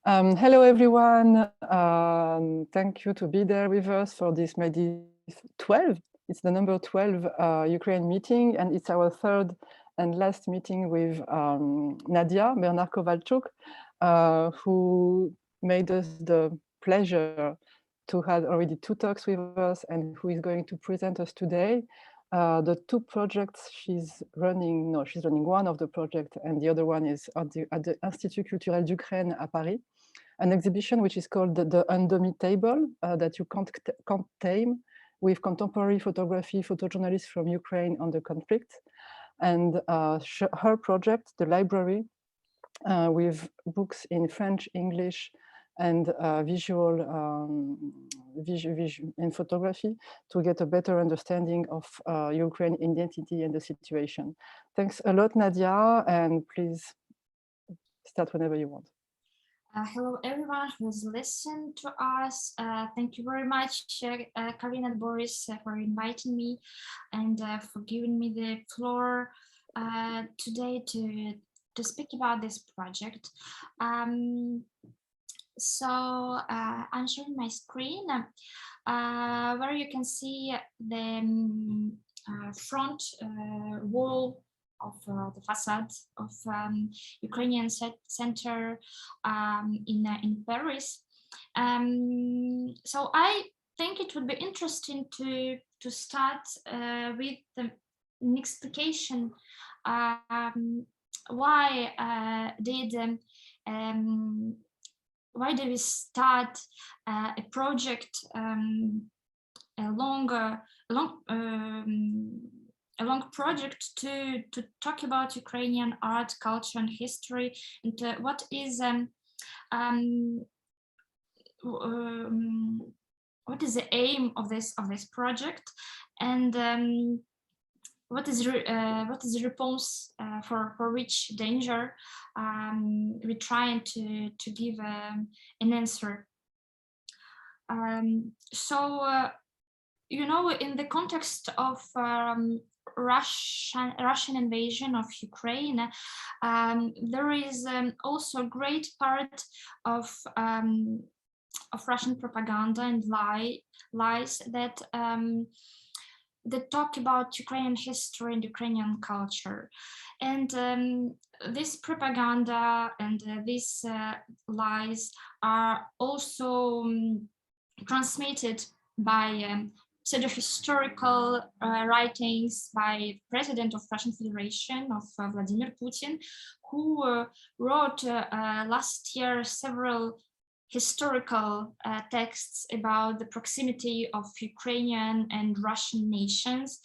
Hello, everyone. Thank you to be there with us for this maybe 12. It's the number 12 Ukraine meeting, and it's our third and last meeting with Nadiia Bernard-Kovalchuk, who made us the pleasure to have already 2 talks with us and who is going to present us today. The 2 projects she's running one of the projects, and the other one is at the Institut Culturel d'Ukraine à Paris, an exhibition which is called the Indomptables, that you can't tame, with contemporary photography, photojournalists from Ukraine on the conflict. And her project, the library, with books in French, English, and visual in photography, to get a better understanding of Ukraine identity and the situation. Thanks a lot, Nadiia, and please start whenever you want. Hello, everyone who's listened to us. Thank you very much, Karina and Boris, for inviting me and for giving me the floor today to speak about this project. So I'm showing my screen where you can see the front wall of the facade of Ukrainian Center in Paris. So I think it would be interesting to start with an explication why did we start a project, a long project to talk about Ukrainian art, culture, and history, and what is the aim of this project, and what is the response for which danger we're trying to give an answer. So you know, in the context of Russian invasion of Ukraine, there is also a great part of Russian propaganda and lies that talk about Ukrainian history and Ukrainian culture. And this propaganda and these lies are also transmitted by pseudo-historical writings by President of Russian Federation, of Vladimir Putin, who wrote last year several historical texts about the proximity of Ukrainian and Russian nations,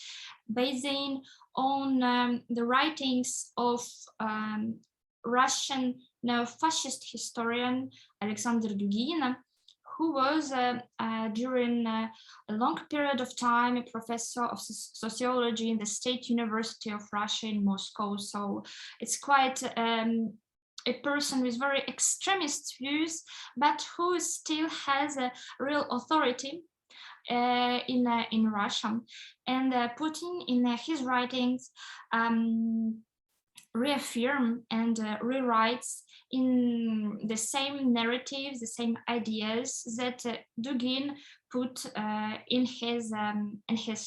basing on the writings of Russian neo-fascist historian Alexander Dugin, who was during a long period of time a professor of sociology in the State University of Russia in Moscow. So it's quite a person with very extremist views, but who still has a real authority in Russia. And Putin, in his writings, reaffirm and rewrites in the same narratives, the same ideas that Dugin put in his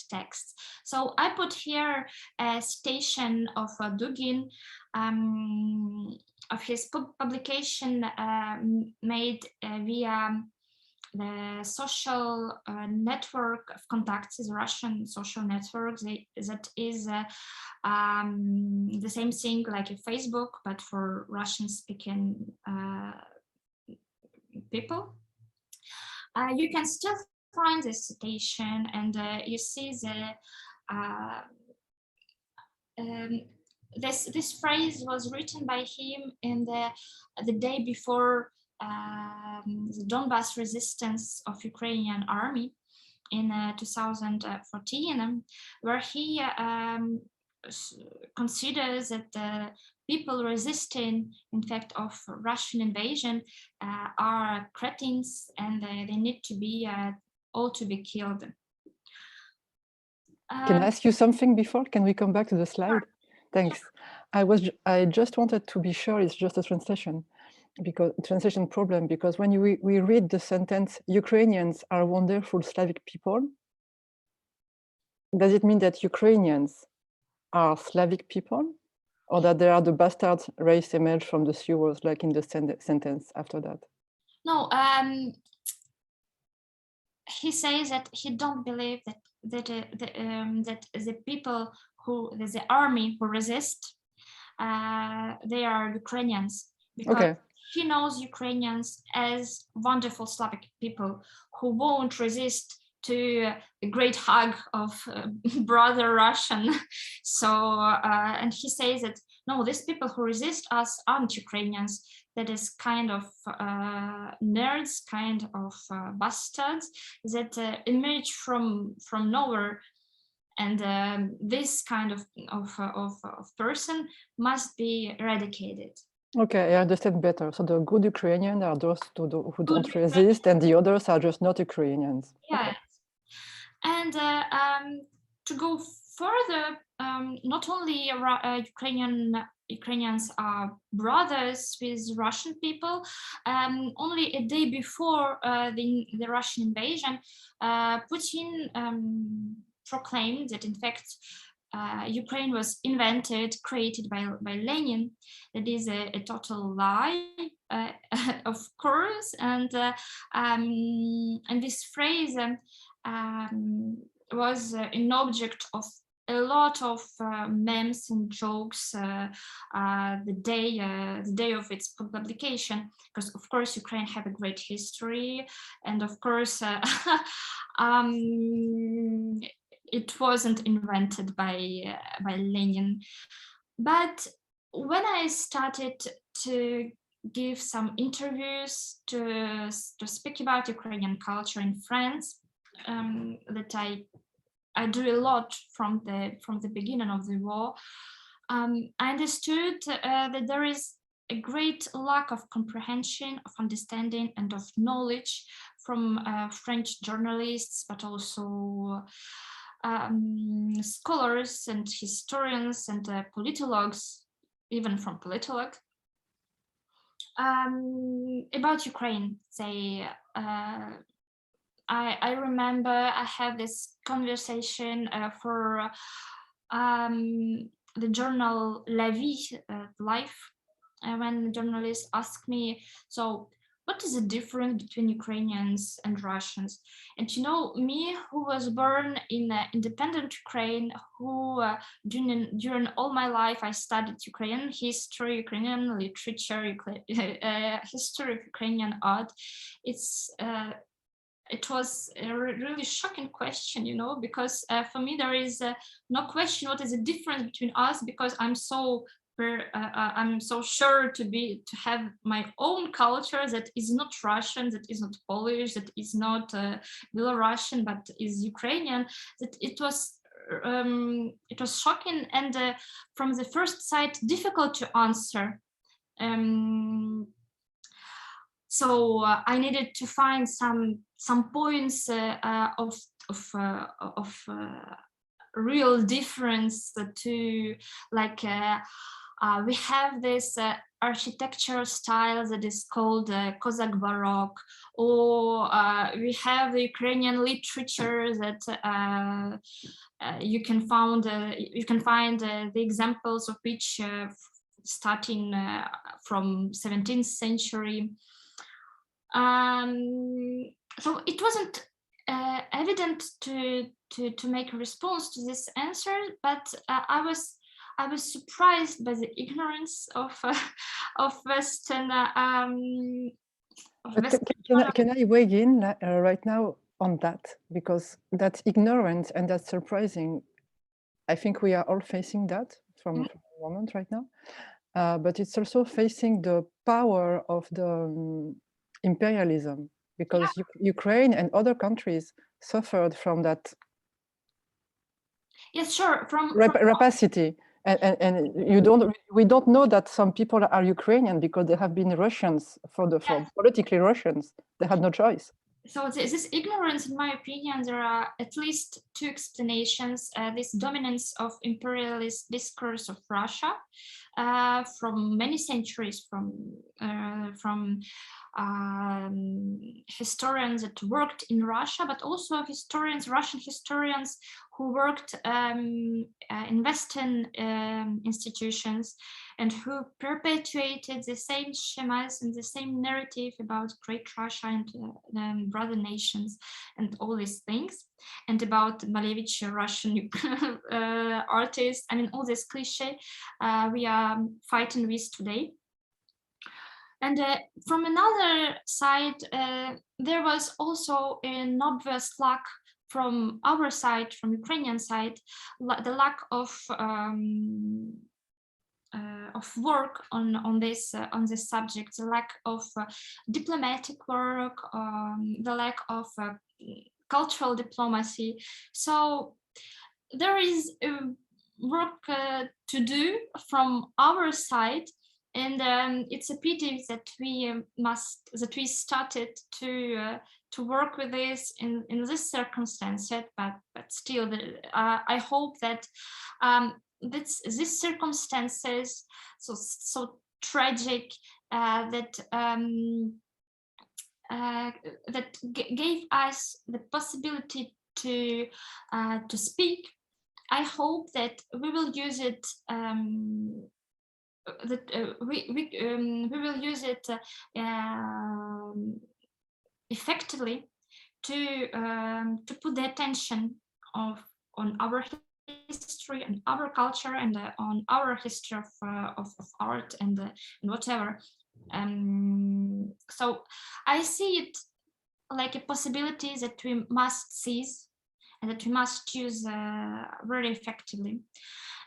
text. So I put here a citation of Dugin, of his publication made via the social network of contacts, is a Russian social network that is the same thing like a Facebook, but for Russian-speaking people. You can still find this citation, and you see this phrase was written by him in the day before the Donbass resistance of Ukrainian army in 2014, where he considers that the people resisting, in fact, of Russian invasion are cretins, and they need to be all to be killed. Can I ask you something before? Can we come back to the slide? Sure. Thanks. I just wanted to be sure it's just a translation. because translation problem, because when we read the sentence, Ukrainians are wonderful Slavic people, does it mean that Ukrainians are Slavic people, or that they are the bastard race emerged from the sewers, like in the sentence after that? No, he says that he don't believe that the people the army who resist, they are Ukrainians, because he knows Ukrainians as wonderful Slavic people who won't resist to a great hug of brother Russian. So, and he says that, no, these people who resist us aren't Ukrainians. That is kind of nerds, kind of bastards that emerge from nowhere. And this kind of person must be eradicated. Okay, I understand better. So the good Ukrainians are those who don't resist, and the others are just not Ukrainians. Yeah. Okay. And to go further, not only Ukrainians are brothers with Russian people. Only a day before the Russian invasion, Putin proclaimed that, in fact, Ukraine was created by Lenin. That is a total lie, of course. And this phrase was an object of a lot of memes and jokes the day of its publication, because of course Ukraine have a great history, and of course it wasn't invented by Lenin. But when I started to give some interviews to speak about Ukrainian culture in France, that I do a lot from the beginning of the war, I understood that there is a great lack of comprehension, of understanding, and of knowledge from French journalists, but also scholars and historians and politologues, even from politologue, about Ukraine. Say, I remember I had this conversation for the journal La Vie, Life, when the journalist asked me, so what is the difference between Ukrainians and Russians? And you know, me, who was born in independent Ukraine, who during all my life I studied Ukrainian history, Ukrainian literature, history of Ukrainian art. It was a really shocking question, you know, because for me there is no question what is the difference between us, because I'm so sure to have my own culture that is not Russian, that is not Polish, that is not Belarusian, but is Ukrainian. That it was shocking, and from the first sight difficult to answer. So I needed to find some points of real difference to, like, we have this architectural style that is called Cossack Baroque, or we have the Ukrainian literature that you can find the examples of which starting from 17th century. So it wasn't evident to make a response to this answer, but I was surprised by the ignorance of Western. Can I weigh in right now on that? Because that's ignorance and that's surprising. I think we are all facing that from the moment right now, but it's also facing the power of the imperialism, because Ukraine and other countries suffered from that. Yes, sure. From rapacity, and we don't know that some people are Ukrainian because they have been Russians for politically Russians. They had no choice. So this ignorance, in my opinion, there are at least two explanations. This dominance of imperialist discourse of Russia from many centuries, from historians that worked in Russia, but also Russian historians who worked in Western institutions and who perpetuated the same schemas and the same narrative about Great Russia and brother nations and all these things, and about Malevich, a Russian artist. I mean, all this cliche we are fighting with today. And from another side, there was also an obvious lack from our side, from Ukrainian side, the lack of work on this subject, the lack of diplomatic work, the lack of cultural diplomacy. So there is work to do from our side. And it's a pity that we started to work with this in this circumstance, but still, I hope that these circumstances so tragic that gave us the possibility to speak. I hope that we will use it. We will use it effectively to put the attention on our history and our culture and on our history of art and whatever. So I see it like a possibility that we must seize and that we must use very effectively.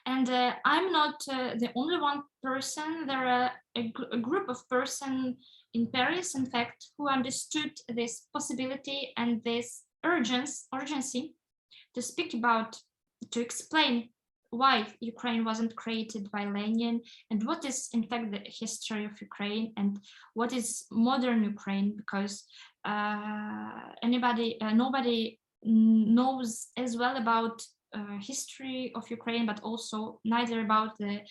And I'm not the only one person. There are a group of persons in Paris, in fact, who understood this possibility and this urgency to speak about, to explain why Ukraine wasn't created by Lenin and what is, in fact, the history of Ukraine and what is modern Ukraine, because nobody knows as well about history of Ukraine, but also neither about the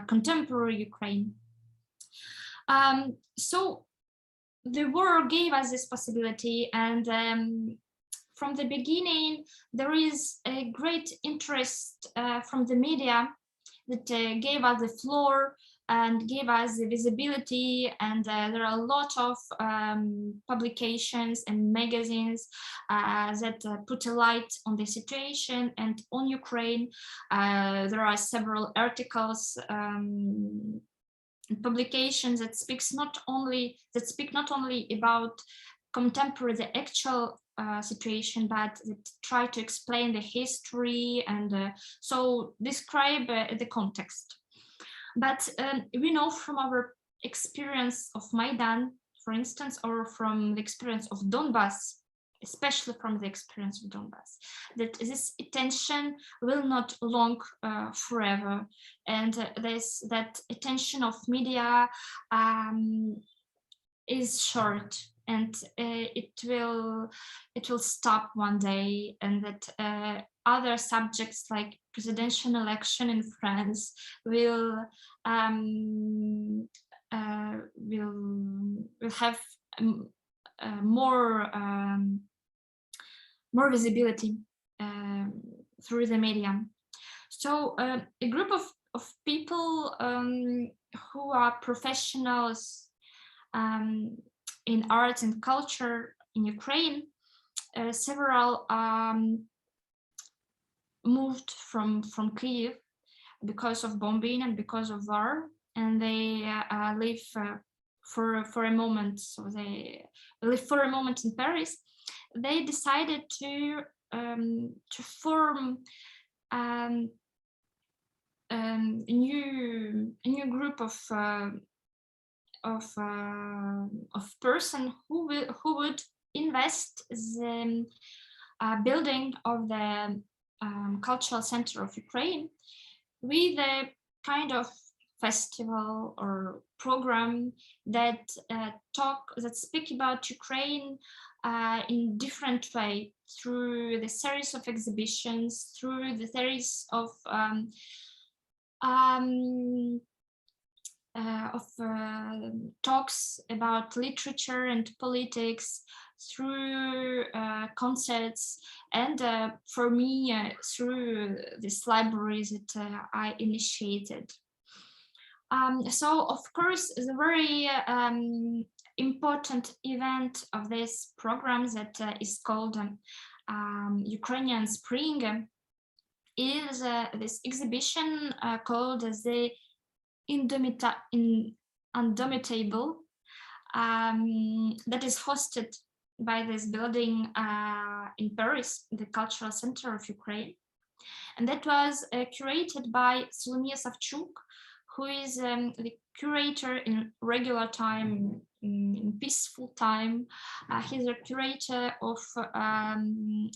contemporary Ukraine. So the war gave us this possibility, and from the beginning there is a great interest from the media that gave us the floor and gave us the visibility, and there are a lot of publications and magazines that put a light on the situation and on Ukraine. There are several articles, publications that speak not only about contemporary, the actual situation, but that try to explain the history and so describe the context. But we know from our experience of Maidan, for instance, or from the experience of Donbass, especially from the experience of Donbass, that this attention will not long forever, and that attention of media is short, and it will stop one day, and that other subjects like presidential election in France will have more visibility through the media. So a group of people who are professionals in arts and culture in Ukraine, several moved from Kyiv because of bombing and because of war, and they live for a moment. So they live for a moment in Paris. They decided to form a new group of person who would invest the building of the cultural center of Ukraine with a kind of festival or program that speak about Ukraine in different way through the series of exhibitions, through the series of talks about literature and politics, through concerts, and for me through this library that I initiated. So of course the very important event of this program that is called Ukrainian Spring is this exhibition called the Indomptable, that is hosted by this building in Paris, the Cultural Center of Ukraine. And that was curated by Solovia Savchuk, who is the curator in regular time, in peaceful time. He's a curator of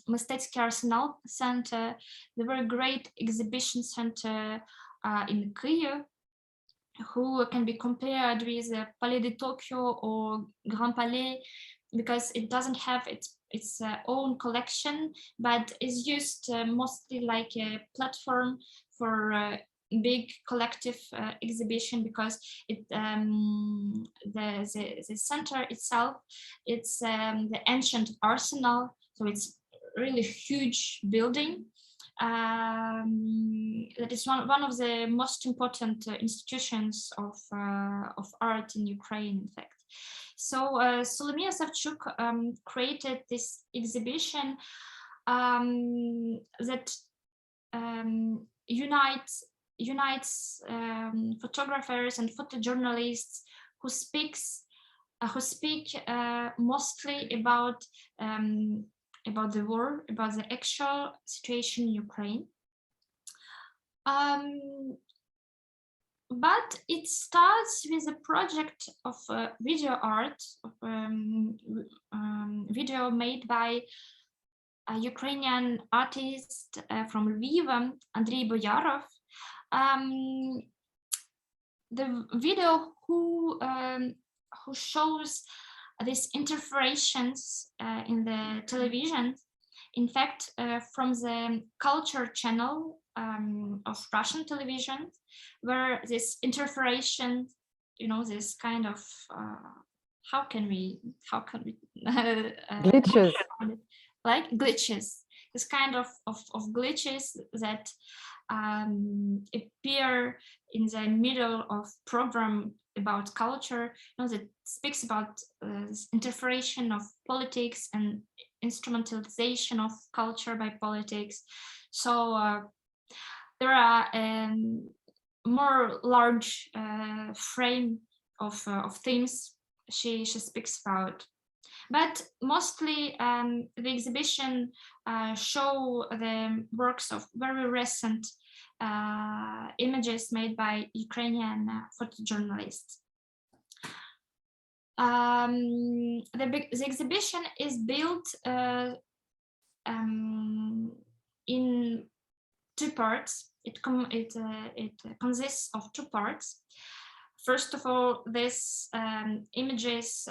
Мистецький Arsenal Center, the very great exhibition center in Kyiv, who can be compared with Palais de Tokyo or Grand Palais, because it doesn't have its own collection, but is used mostly like a platform for big collective exhibition, because it the center itself, it's the ancient arsenal, so it's really huge building. That is one of the most important institutions of art in Ukraine, in fact. So Solovia Savchuk created this exhibition that unites photographers and photojournalists who speak mostly about the war, about the actual situation in Ukraine. But it starts with a project of video art, video made by a Ukrainian artist from Lviv, Andrei Boyarov. The video who shows these interferences in the television, in fact, from the culture channel of Russian television, where this interference, you know, this kind of how can we glitches, like glitches, this kind of glitches that appear in the middle of program about culture, you know, that speaks about this interference of politics and instrumentalization of culture by politics. So there are more large frame of themes she speaks about, but mostly the exhibition show the works of very recent images made by Ukrainian photojournalists. The exhibition is built in two parts. It consists of two parts. First of all, this images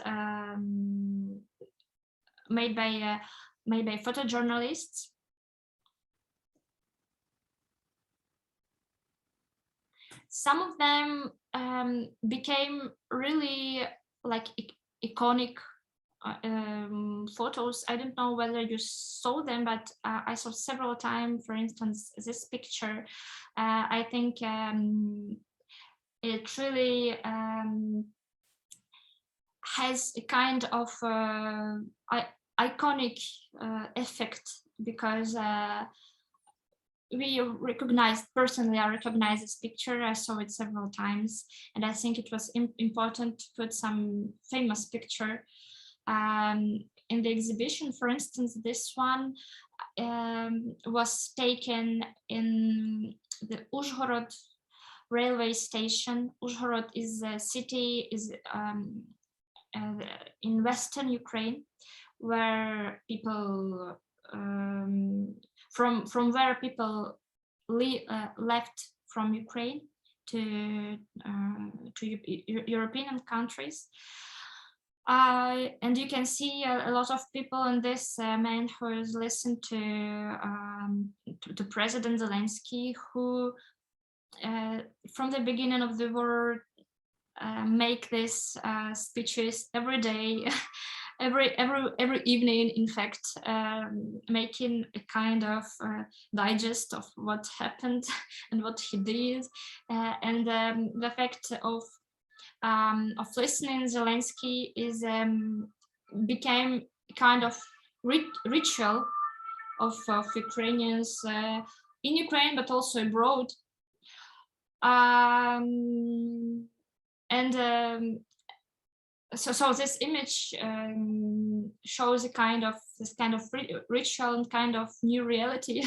made by photojournalists. Some of them became really like iconic photos. I don't know whether you saw them, but I saw several times. For instance, this picture. I think it really has a kind of iconic effect, because we personally I recognize this picture. I saw it several times, and I think it was important to put some famous picture in the exhibition. For instance, this one was taken in the Uzhhorod railway station. Uzhhorod is a city in western Ukraine, where people from where people left from Ukraine to European countries. And you can see a lot of people in this man who has listened to President Zelensky, who from the beginning of the war make these speeches every day, every evening, in fact, making a kind of digest of what happened and what he did, and the fact of listening Zelensky is became kind of ritual of Ukrainians in Ukraine, but also abroad. So this image shows this kind of ritual and kind of new reality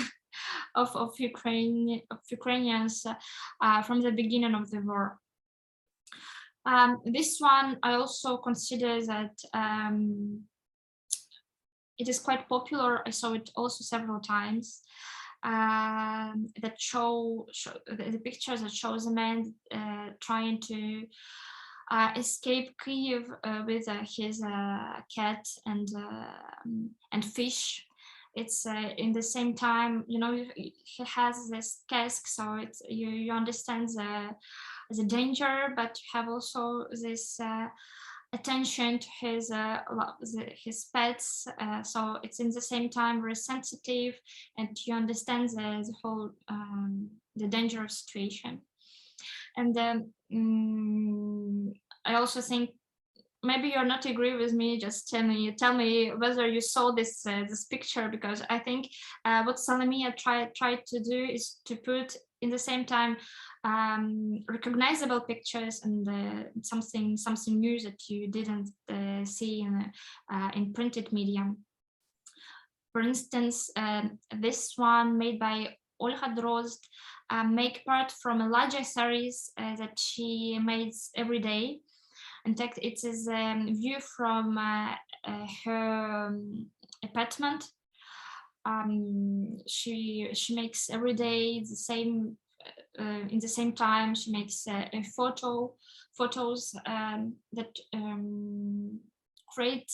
of Ukrainians from the beginning of the war. This one I also consider that it is quite popular. I saw it also several times. That show the pictures that shows a man trying to escape Kyiv with his cat and fish. It's in the same time, you know, he has this cask, so it's you understand the danger, but you have also this attention to his pets, so it's in the same time very sensitive, and you understand the whole the dangerous situation. And I also think, maybe you're not agree with me, just tell me whether you saw this this picture, because I think what Salomia tried to do is to put in the same time recognizable pictures and something new that you didn't see in printed medium. For instance, this one made by Olga Drozd make part from a larger series that she makes every day. In fact, it is a view from her apartment. She makes every day the same. In the same time, she makes photos that create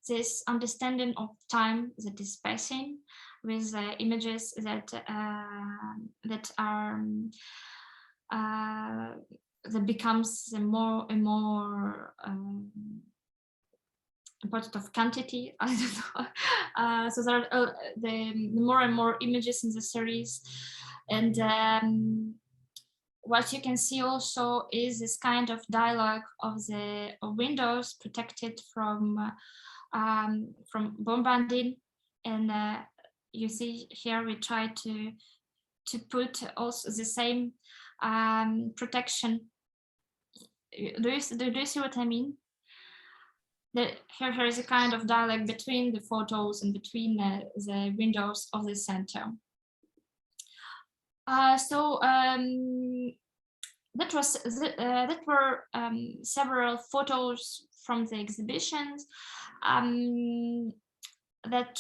this understanding of time that is passing, with images that are that becomes more and more important of quantity. I don't know. So there are the more and more images in the series, and what you can see also is this kind of dialogue of the windows protected from bombarding, and you see here we try to put also the same protection. Do you see what I mean? Here is a kind of dialogue between the photos and between the windows of the center. That were several photos from the exhibitions that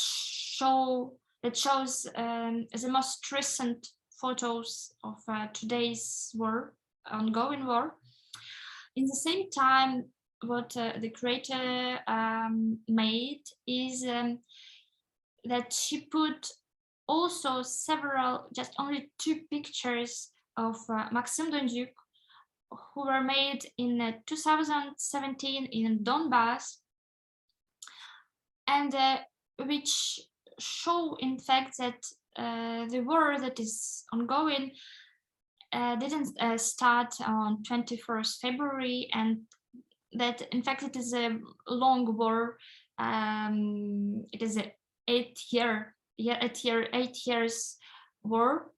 shows the most recent photos of today's war, ongoing war. In the same time, what the curator made is that she put also several, just only 2 pictures of Maxim Dondyuk, who were made in 2017 in Donbass, and which show, in fact, that the war that is ongoing didn't start on 21st February, and that, in fact, it is a long war. It is a 8 years war,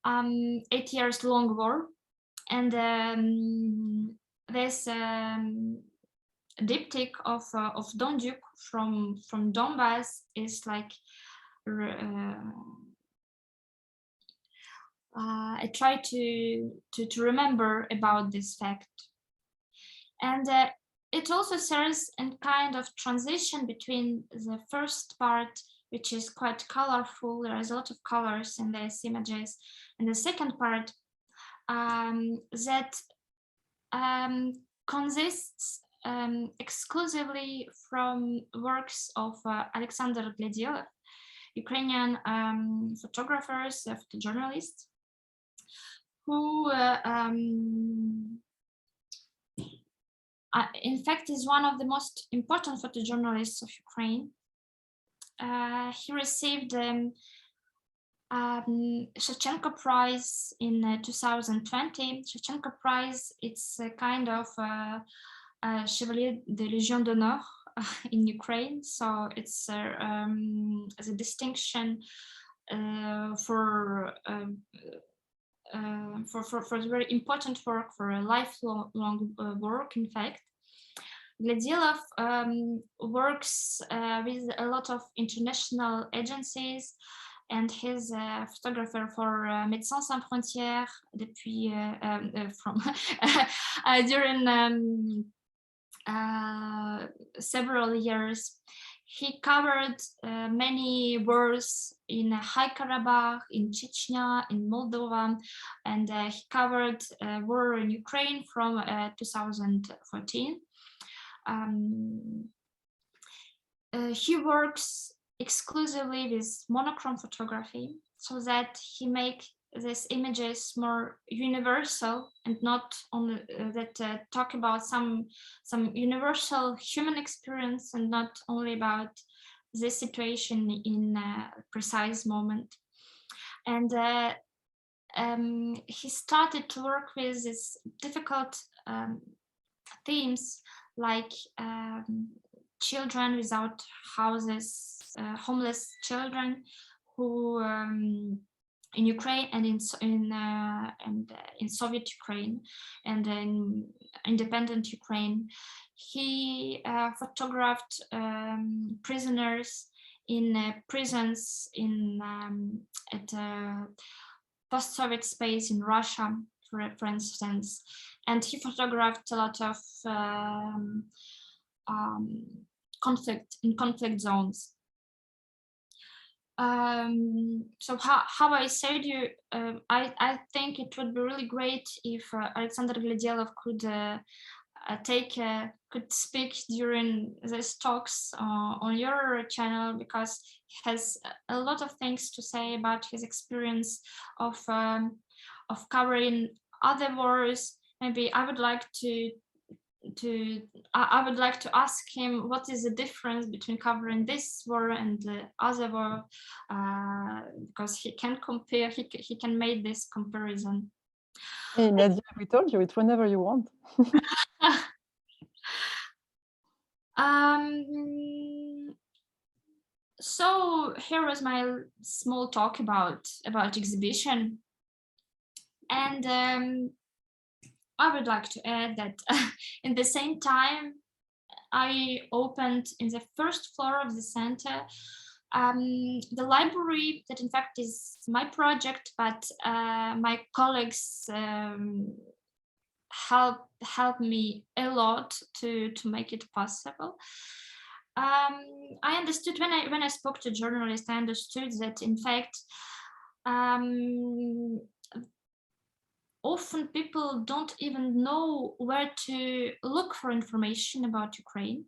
8 years long war, and this diptych of Dondyuk from Donbass is like I try to remember about this fact, and it also serves a kind of transition between the first part, which is quite colorful. There is a lot of colors in these images, and the second part that consists exclusively from works of Alexander Gladio, Ukrainian photographers, photojournalists, who in fact is one of the most important photojournalists of Ukraine. He received Shevchenko Prize in 2020. Shevchenko Prize, it's a kind of Chevalier de Légion d'honneur in Ukraine, so it's as a distinction for very important work, for a lifelong work, in fact. Vladylav works with a lot of international agencies, and he's a photographer for Médecins Sans Frontières depuis during several years. He covered many wars in High Karabakh, in Chechnya, in Moldova, and he covered war in Ukraine from 2014. He works exclusively with monochrome photography, so that he makes these images more universal and not only that talk about some universal human experience and not only about this situation in a precise moment. And he started to work with these difficult themes like children without houses, homeless children who in Ukraine and in Soviet Ukraine and in independent Ukraine. He photographed prisoners in prisons in at post-Soviet space in Russia, for instance, and he photographed a lot of conflict zones. So how I said you, I think it would be really great if Alexander Gladio could speak during these talks on your channel, because he has a lot of things to say about his experience of covering other wars. Maybe I would like to ask him what is the difference between covering this war and the other war, because he can compare, he can make this comparison. Hey, Nadiia, we told you, it's whenever you want. So here was my small talk about exhibition, and I would like to add that in the same time I opened in the first floor of the center the library that in fact is my project, but my colleagues helped me a lot to make it possible. I understood when I spoke to journalists, I understood that in fact often people don't even know where to look for information about Ukraine.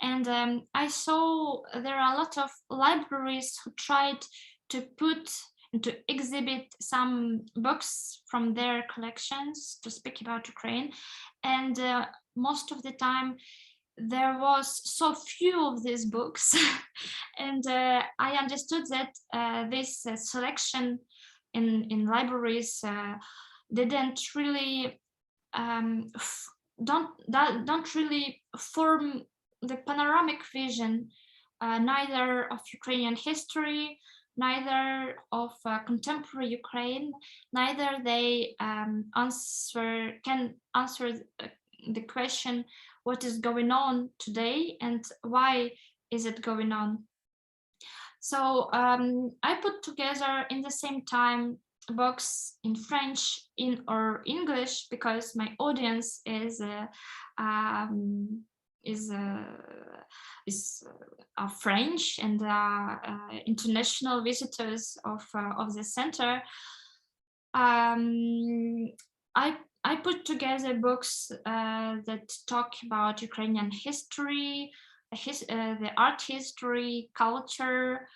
And I saw there are a lot of libraries who tried to put and to exhibit some books from their collections to speak about Ukraine. And most of the time, there was so few of these books. And I understood that this selection in libraries didn't really don't really form the panoramic vision, neither of Ukrainian history, neither of contemporary Ukraine, neither they can answer the question what is going on today and why is it going on. So I put together in the same time books in French or English, because my audience is French and international visitors of the center. I I put together books that talk about Ukrainian history, the art history, culture,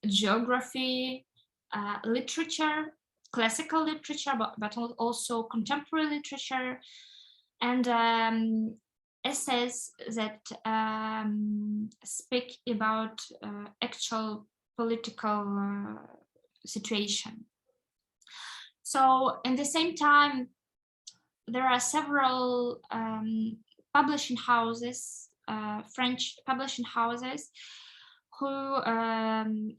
geography, literature, classical literature, but also contemporary literature, and essays that speak about actual political situation. So in the same time, there are several publishing houses, French publishing houses, who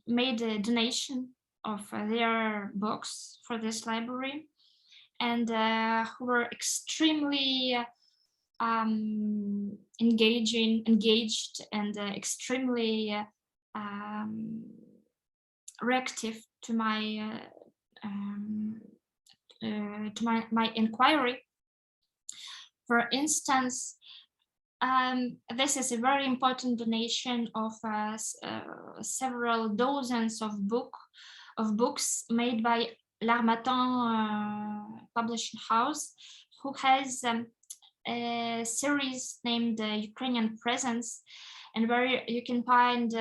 made a donation of their books for this library, and who were extremely engaged and extremely reactive to my my inquiry. For instance, this is a very important donation of several dozens of books made by L'Harmattan publishing house, who has a series named Ukrainian Presence, and where you can find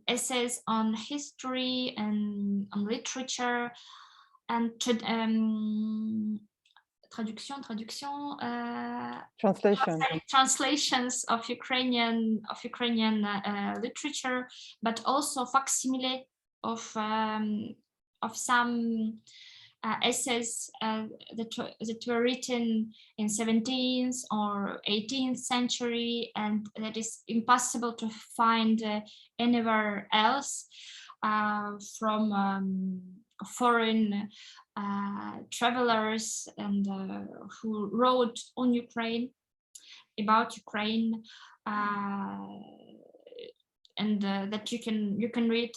essays on history and on literature and translations of Ukrainian literature, but also facsimile of some essays that were written in 17th or 18th century, and that is impossible to find anywhere else, from foreign travelers and who wrote on Ukraine, about Ukraine, and that you can read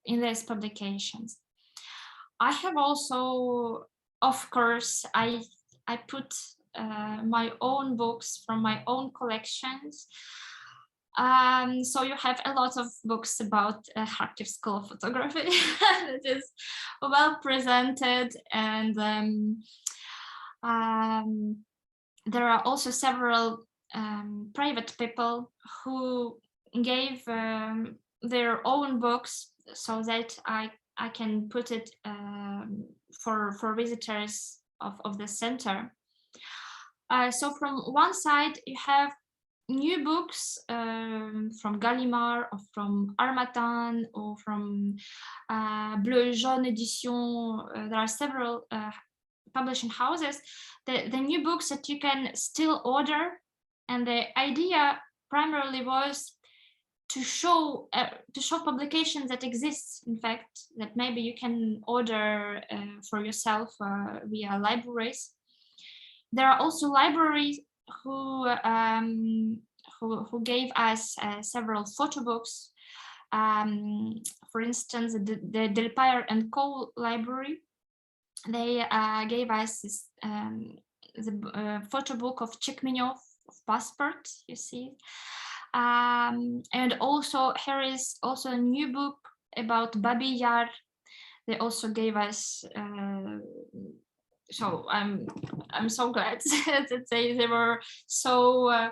in these publications. I have also, of course, I put my own books from my own collections. So you have a lot of books about Kharkiv School of Photography that is well presented, and there are also several private people who gave their own books so that I can put it for visitors of the center. So from one side, you have new books from Gallimard, or from Harmattan, or from Bleu Jaune Edition. There are several publishing houses. The new books that you can still order, and the idea primarily was to show publications that exist, in fact, that maybe you can order for yourself via libraries. There are also libraries who gave us several photo books. For instance, the Del Pire and Co. library, they gave us this, the photo book of Chekmenyov, of Passport, you see. And also here is also a new book about Babi Yar. They also gave us, so I'm so glad that they were so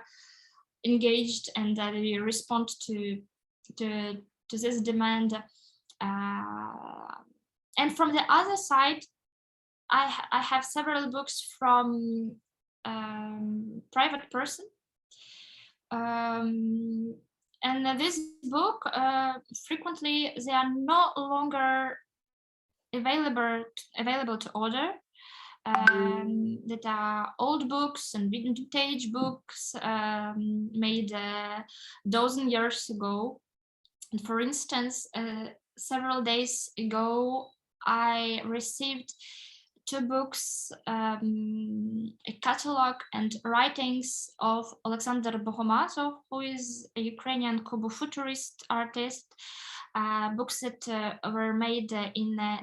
engaged, and that they respond to this demand. And from the other side, I have several books from private person. And this book, frequently they are no longer available to order. That are old books and vintage books made a dozen years ago. And for instance, several days ago, I received 2 books, a catalog and writings of Alexander Bohomazov, who is a Ukrainian Kubo-futurist artist, books that were made in the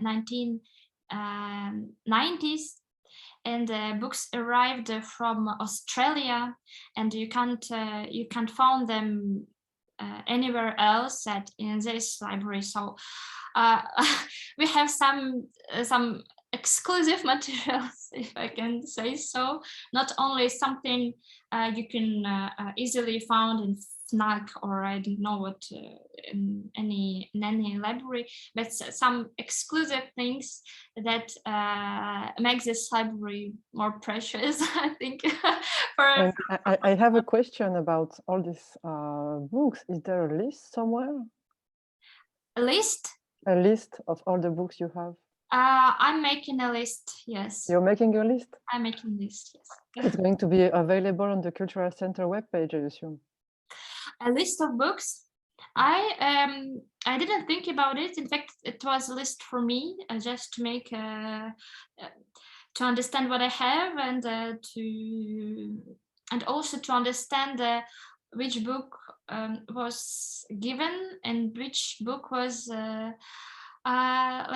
1990s, and books arrived from Australia, and you can't find them anywhere else in this library. So we have some exclusive materials, if I can say so. Not only something you can easily found in FNAC or I don't know what in any library, but some exclusive things that make this library more precious, I think. And I have a question about all these books. Is there a list somewhere? A list? A list of all the books you have? I'm making a list, yes. You're making a list? I'm making a list, yes. It's going to be available on the Cultural Center webpage, I assume. A list of books? I didn't think about it. In fact, it was a list for me, just to make to understand what I have and also to understand which book was given and which book was like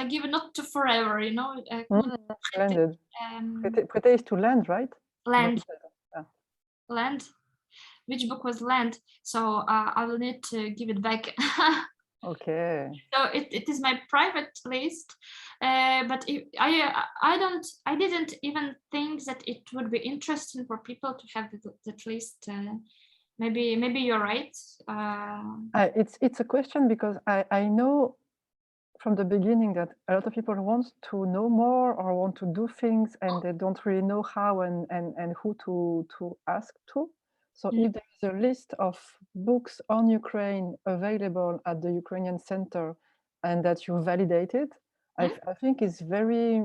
given not to forever, you know. Landed. Prote is to land, right? Land. Yeah. Land. Which book was land? So I will need to give it back. Okay. So it is my private list, but I didn't even think that it would be interesting for people to have that list. Maybe you're right. It's a question because I know from the beginning that a lot of people want to know more or want to do things and they don't really know how and who to ask to. So if there is a list of books on Ukraine available at the Ukrainian Center and that you validated, I think it's very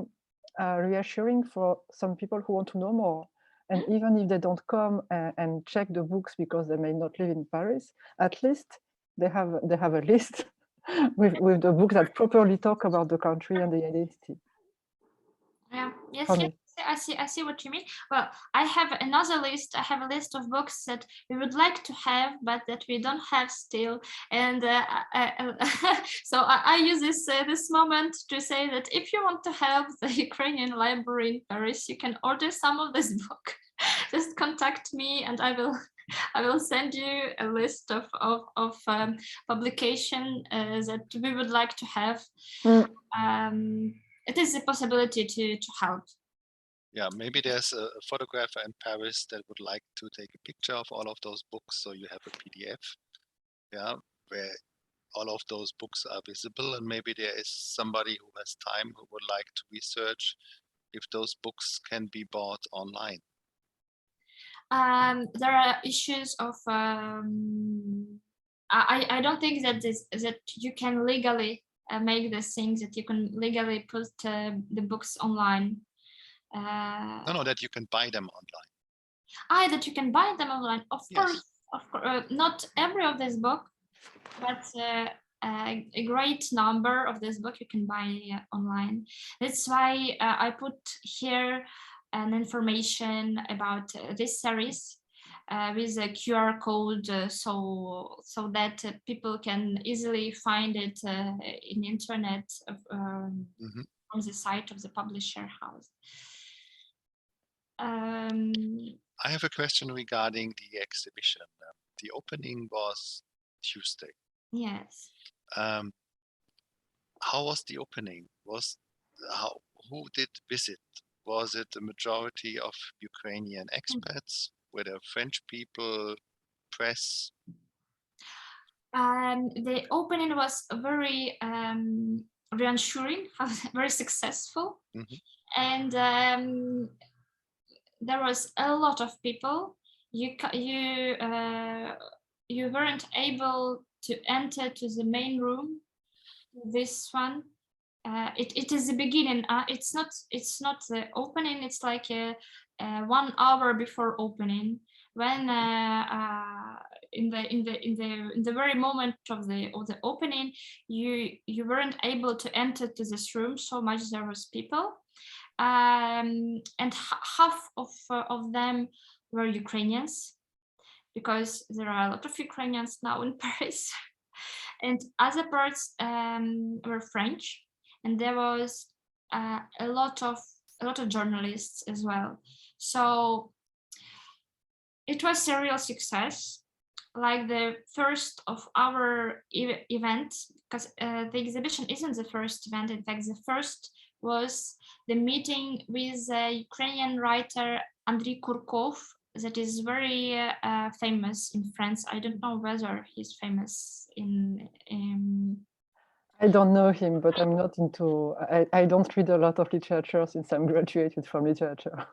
reassuring for some people who want to know more. And even if they don't come and check the books because they may not live in Paris, at least they have a list with the books that properly talk about the country and the identity. Yeah. Yes. I see what you mean. Well, I have another list. I have a list of books that we would like to have, but that we don't have still. And so I use this moment to say that if you want to help the Ukrainian library in Paris, you can order some of this book. Just contact me, and I will send you a list of publication that we would like to have. It is a possibility to help. Yeah, maybe there's a photographer in Paris that would like to take a picture of all of those books, so you have a PDF, yeah, where all of those books are visible, and maybe there is somebody who has time who would like to research if those books can be bought online. There are issues of I don't think that that you can legally make the things that you can legally put the books online. No, that you can buy them online. That you can buy them online. Of course, not every of this book, but a great number of this book you can buy online. That's why I put here an information about this series with a QR code, so that people can easily find it in the internet from the site of the publisher house. I have a question regarding the exhibition. The opening was Tuesday. Yes. How was the opening? Who did visit? Was it the majority of Ukrainian expats? Were there French people, press? The opening was very reassuring, very successful, and there was a lot of people. You weren't able to enter to the main room. This one, it is the beginning. It's not the opening. It's like 1 hour before opening, when in the very moment of the opening, you weren't able to enter to this room. So much there was people. And half of them were Ukrainians, because there are a lot of Ukrainians now in Paris, and other parts were French, and there was a lot of journalists as well. So it was a real success, like the first of our event, because the exhibition isn't the first event. In fact, the first was the meeting with Ukrainian writer Andriy Kurkov, that is very famous in France. I don't know whether he's famous in I don't know him, but I'm not into, I don't read a lot of literature since I'm graduated from literature.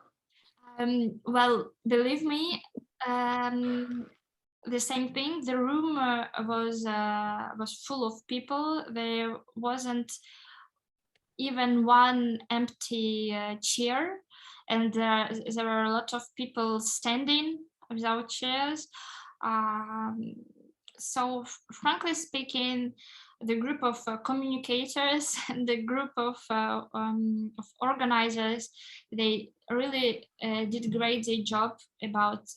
Well, believe me, the same thing. The room was full of people. There wasn't even one empty chair, and there were a lot of people standing without chairs. So frankly speaking, the group of communicators and the group of organizers, they really did great their job about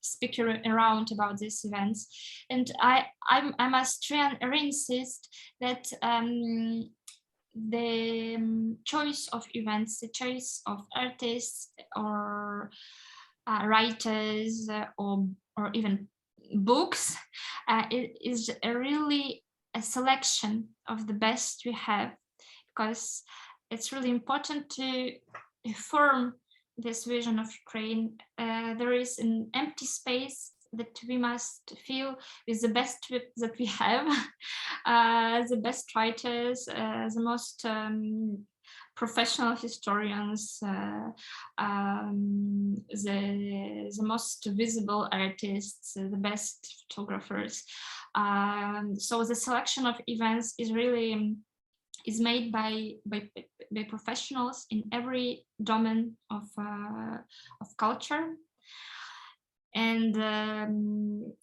speaking around about these events. And I must reinsist that the choice of events, the choice of artists or writers or even books, it is really a selection of the best we have, because it's really important to form this vision of Ukraine. There is an empty space that we must fill with the best that we have, the best writers, the most professional historians, the most visible artists, the best photographers. So the selection of events is really made by professionals in every domain of culture. And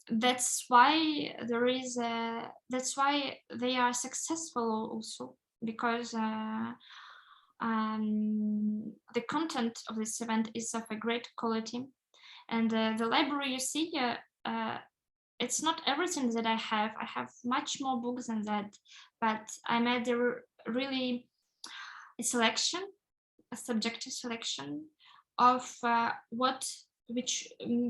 that's why that's why they are successful also, because the content of this event is of a great quality. And the library you see, it's not everything that I have. I have much more books than that, but I made really a selection, a subjective selection of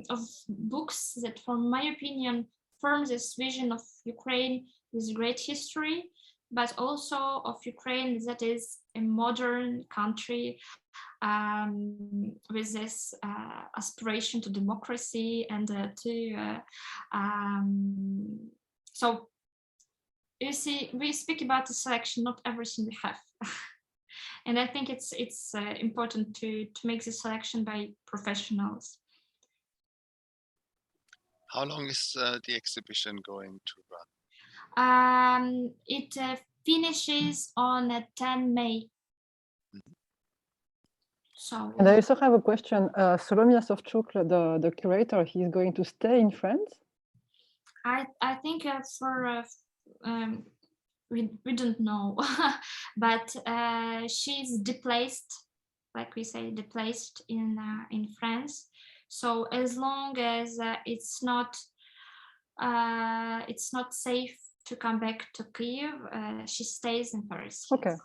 of books that, from my opinion, form this vision of Ukraine with great history, but also of Ukraine that is a modern country with this aspiration to democracy and so you see, we speak about the selection, not everything we have. And I think it's important to make the selection by professionals. How long is the exhibition going to run? It finishes on 10 May. Mm-hmm. So. And I also have a question. Solomia Sovchuk, the curator, he's going to stay in France? I think we don't know, but she's displaced, like we say, displaced in France. So as long as it's not safe to come back to Kyiv, she stays in Paris. Okay. Yes.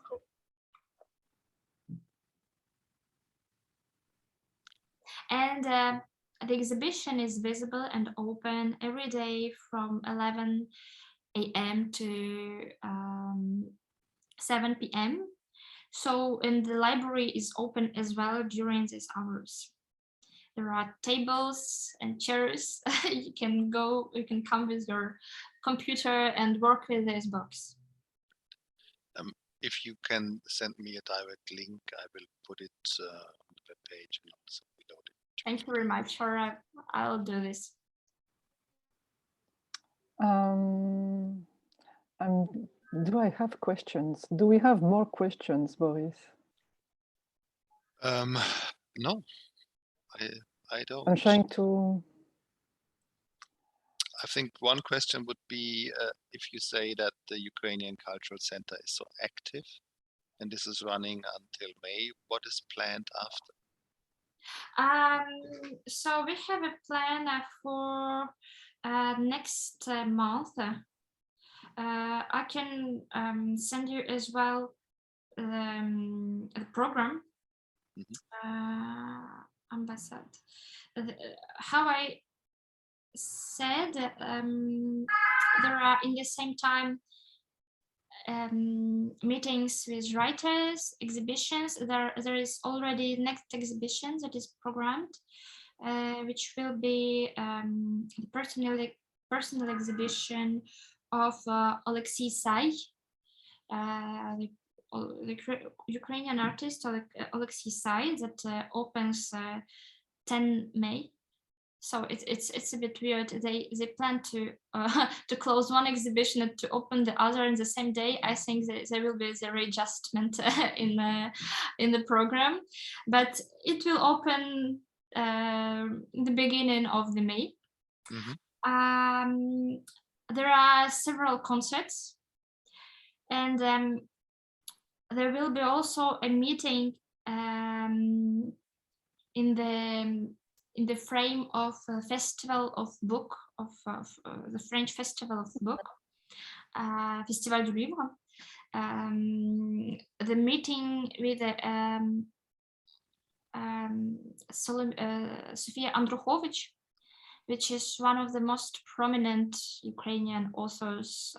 And the exhibition is visible and open every day from 11 a.m. to 7 p.m. So, and the library is open as well during these hours. There are tables and chairs. You can come with your computer and work with these books. If you can send me a direct link, I will put it on the web page and also below it. Thank you very much. Sure, I'll do this. Do I have questions? Do we have more questions, Boris? No, I don't. I'm trying to. I think one question would be if you say that the Ukrainian Cultural Center is so active and this is running until May, what is planned after? So we have a plan for next month. I can send you as well the program. Mm-hmm. Ambassade. How I said, there are in the same time meetings with writers, exhibitions. There is already next exhibition that is programmed, which will be the personal exhibition of Alexei Sai, the Ukrainian artist Alexei Sai, that opens 10 May. So it's a bit weird. They plan to close one exhibition and to open the other in the same day. I think there will be a readjustment in the program, but it will open in the beginning of the May. Mm-hmm. There are several concerts, and there will be also a meeting in the frame of a festival of book, of the French festival of book, Festival du Louvre. The meeting with Sofia Andruchovich, which is one of the most prominent Ukrainian authors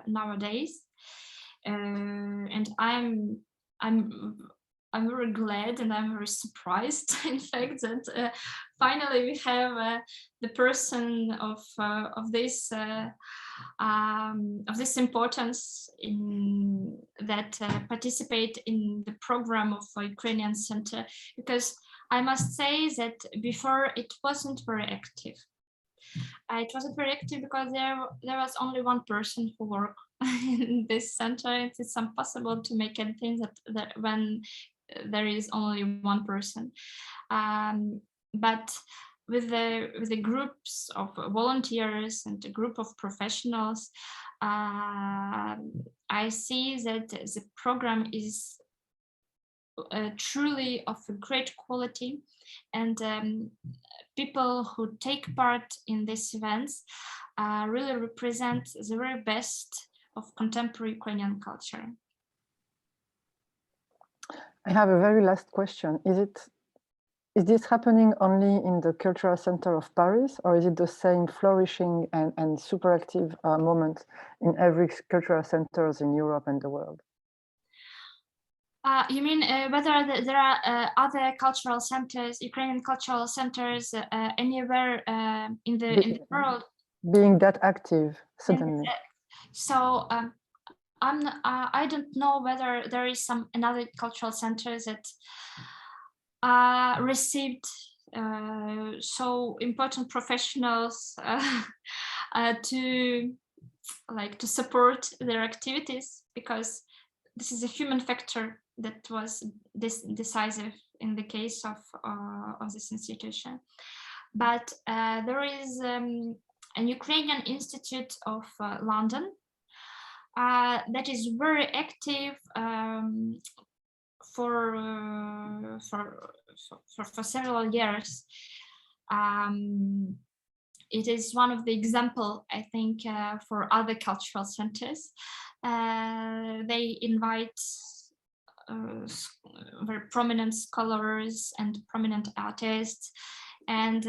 nowadays, and I'm very glad and I'm very surprised, in fact, that finally we have the person of this importance in that participate in the program of Ukrainian Center, because I must say that before it wasn't very active. It wasn't very active because there was only one person who worked in this center. It's impossible to make anything that when there is only one person. But with the groups of volunteers and a group of professionals, I see that the program is truly of a great quality, and people who take part in these events really represent the very best of contemporary Ukrainian culture. I have a very last question. Is this happening only in the Cultural Center of Paris, or is it the same flourishing and super active moment in every cultural centers in Europe and the world? You mean whether there are other cultural centers, Ukrainian cultural centers anywhere in the world? Being that active suddenly. So I don't know whether there is another cultural center that received so important professionals to support their activities, because this is a human factor that was decisive in the case of this institution. But there is an Ukrainian Institute of London that is very active for several years. It is one of the example, I think, for other cultural centers. They invite very prominent scholars and prominent artists, and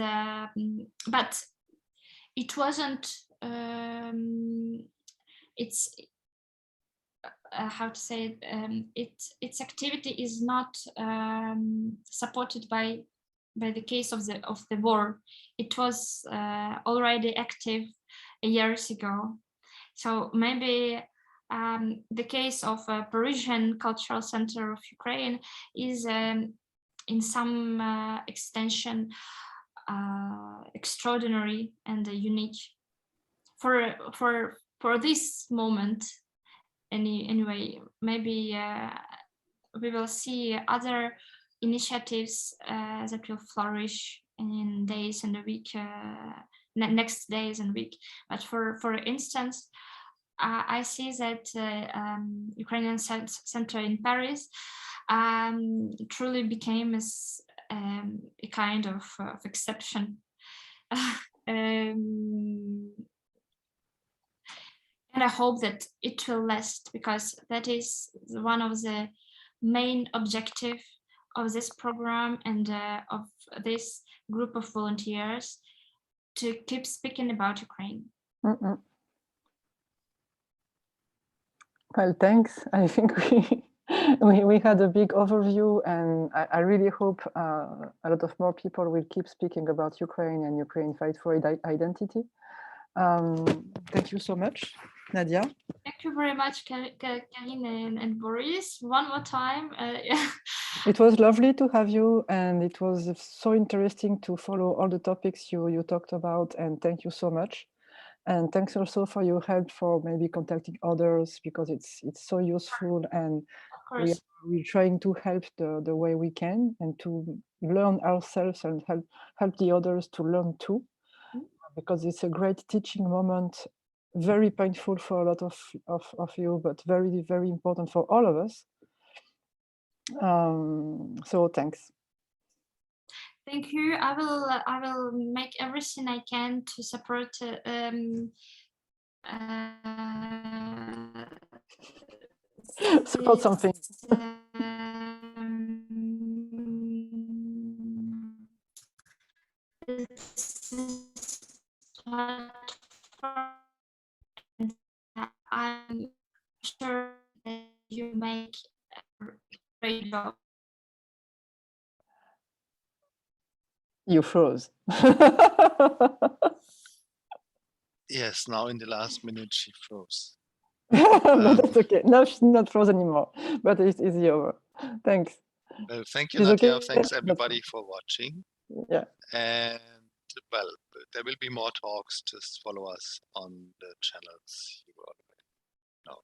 but it wasn't. It's how to say it. Its activity is not supported by the case of the war. It was already active years ago, so maybe the case of Parisian Cultural Center of Ukraine is in some extension extraordinary and unique for this moment. Anyway, maybe we will see other initiatives that will flourish in days and a week, next days and week. But for instance, I see that Ukrainian Center in Paris truly became a kind of exception. And I hope that it will last, because that is one of the main objectives of this program and of this group of volunteers, to keep speaking about Ukraine. Well, thanks. I think we had a big overview, and I really hope a lot of more people will keep speaking about Ukraine and Ukraine fight for identity. Thank you so much, Nadia. Thank you very much, Karine and Boris. One more time. Yeah. It was lovely to have you, and it was so interesting to follow all the topics you talked about, and thank you so much. And thanks also for your help for maybe contacting others, because it's so useful, and we're trying to help the way we can, and to learn ourselves and help the others to learn too, because it's a great teaching moment, very painful for a lot of you, but very, very important for all of us. So thanks. Thank you. I will make everything I can to support support something. I'm sure that you make a great job. You froze. Yes, now in the last minute she froze. But that's okay. Now she's not frozen anymore, but it's easy over. Thanks. Well, thank you, She's Nadia. okay. Thanks everybody for watching. Yeah. And well, there will be more talks. Just follow us on the channels you already know,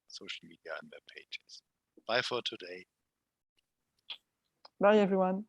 social media and web pages. Bye for today. Bye, everyone.